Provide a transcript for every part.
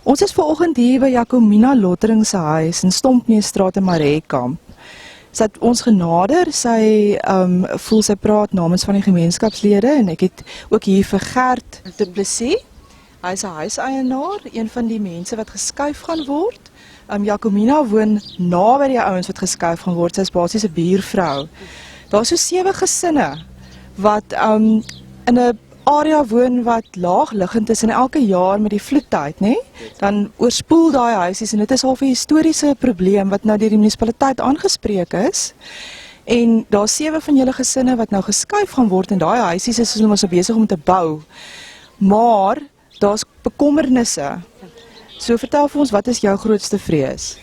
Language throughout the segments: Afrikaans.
Ons is vanoggend hier by Jacomina Lottering se huis in Stompneusstraat in Mareekamp. Sy het ons genader, sy voel sy praat namens van die gemeenskapslede en ek het ook hier vir Gert Du Plessis. Hy is 'n huiseienaar, een van die mense wat geskuif gaan word. Jacomina woon naby die ouens wat geskuif gaan word. Sy is basies 'n buurvrou. Daar's so 7 gesinne wat in 'n area woon wat laagliggend is en elke jaar met die vloedtyd, nê, dan oorspoel daai huisies en dit is half 'n historiese probleem wat nou deur die munisipaliteit aangespreek is. En daar's 7 van julle gesinne wat nou geskuif gaan word en daai huisies is hulle so besig om te bou. Maar daar's bekommernisse. So vertel vir ons, wat is jou grootste vrees?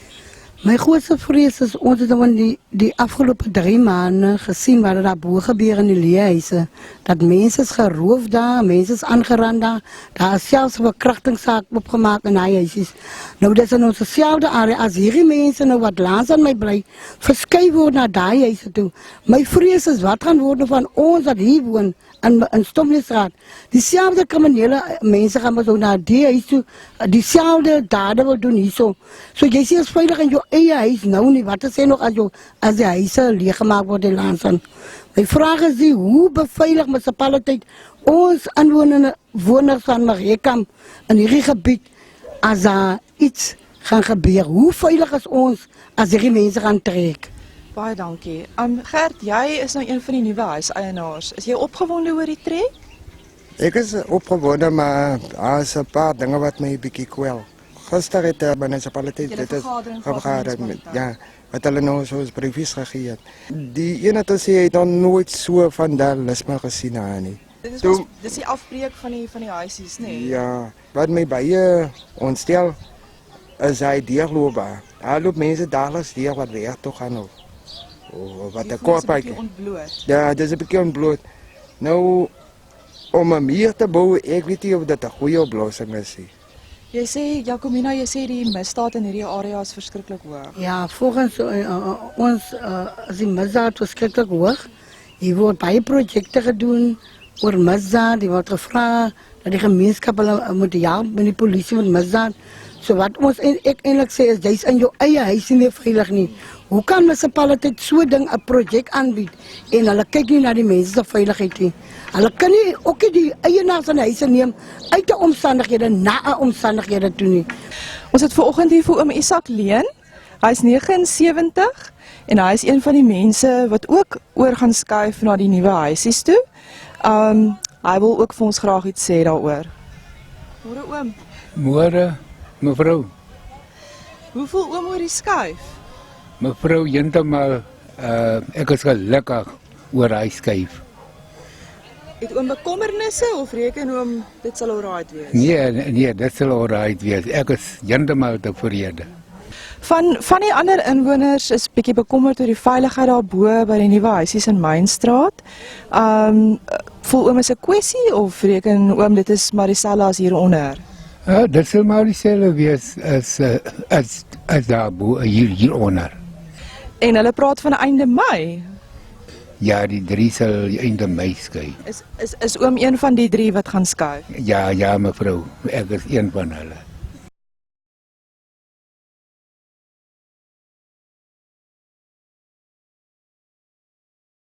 My grootste vrees is, ons het nou in die afgelope 3 maande gesien wat daar bo gebeur in die leehuise. Dat mense is geroof daar, mense is aangerand daar. Daar is selfs 'n verkrachtingssaak opgemaak in die huisies. Nou dis in ons selfde area as hierdie mense nou wat langs aan my bly, verskuif word na daai huise toe. My vrees is, wat gaan word van ons wat hier woon in Stompneusstraat? Dieselfde kriminele mense gaan maar so na die huis toe, dieselfde dade wil doen hierso. So jy sê is veilig in jou eie huis nou nie, wat is nog as die huise leeggemaak word in Lansan? My vraag is die, hoe beveilig munisipaliteit ons inwoners van Mareekamp in hierdie gebied as daar iets gaan gebeur? Hoe veilig is ons as hierdie mense gaan trek? Baie dankie. Gert, jy is nou een van die nuwe huiseienaars. Is jy opgewonde oor die trek? Ek is opgewonde, maar daar is 'n paar dinge wat my 'n bietjie kwel. Gister het die munisipaliteit ja, wat hulle nou soos briefies gegee het. Die een het gesê hy het nog nooit so vandalisme gesien nie. Dit is die afbreek van die huisies, nê? Ja, wat my baie ontstel is hy deurloopbaar. Daar loop mense daagliks deur wat weg toe gaan of wat 'n kortpadjie. Ja, dis 'n bietjie ontbloot. Nou om 'n muur te bou, ek weet nie of dit 'n goeie oplossing is nie. Jy sê, Jacomina, jy sê die misdaad in hierdie area is verskriklik hoog. Ja, volgens ons is die misdaad verskriklik hoog. Hier word baie projekte gedoen oor misdaad. Die word gevra dat die gemeenskap hulle moet help met die polisie met misdaad. So wat ons ek eintlik sê is, jy's in jou eie huis nie veilig nie. Hoe kan munisipaliteit so ding 'n projek aanbied en hulle kyk nie na die mense se veiligheid nie? Hulle kan nie ook die eienaars van die huise neem uit die omstandighede na 'n omstandighede toe nie. Ons het vanoggend hier vir oom Isak Leen. Hy's 79 en hy is een van die mense wat ook oor gaan skuif na die nuwe huisies toe. Hy wil ook vir ons graag iets sê daaroor. Môre oom. Môre, mevrou. Hoe voel oom oor die skuif? Mevrou, heeltemal ek is gelukkig oor hy skuif. Het oom bekommernisse of reken oom dit sal alright wees? Nee, dit sal alright wees. Ek is heeltemal tevrede. Van die ander inwoners is bietjie bekommerd oor die veiligheid daarbo by die nuwe huisies in Mainstraat. Voel oom is 'n kwessie of reken oom dit is maar dieselfde as hieronder? Dit sal maar dieselfde wees as daarbo hieronder. En hulle praat van einde Mei. Ja, die 3 sal einde Mei skuif. Is oom een van die 3 wat gaan skuif? Ja, mevrou, ek is een van hulle.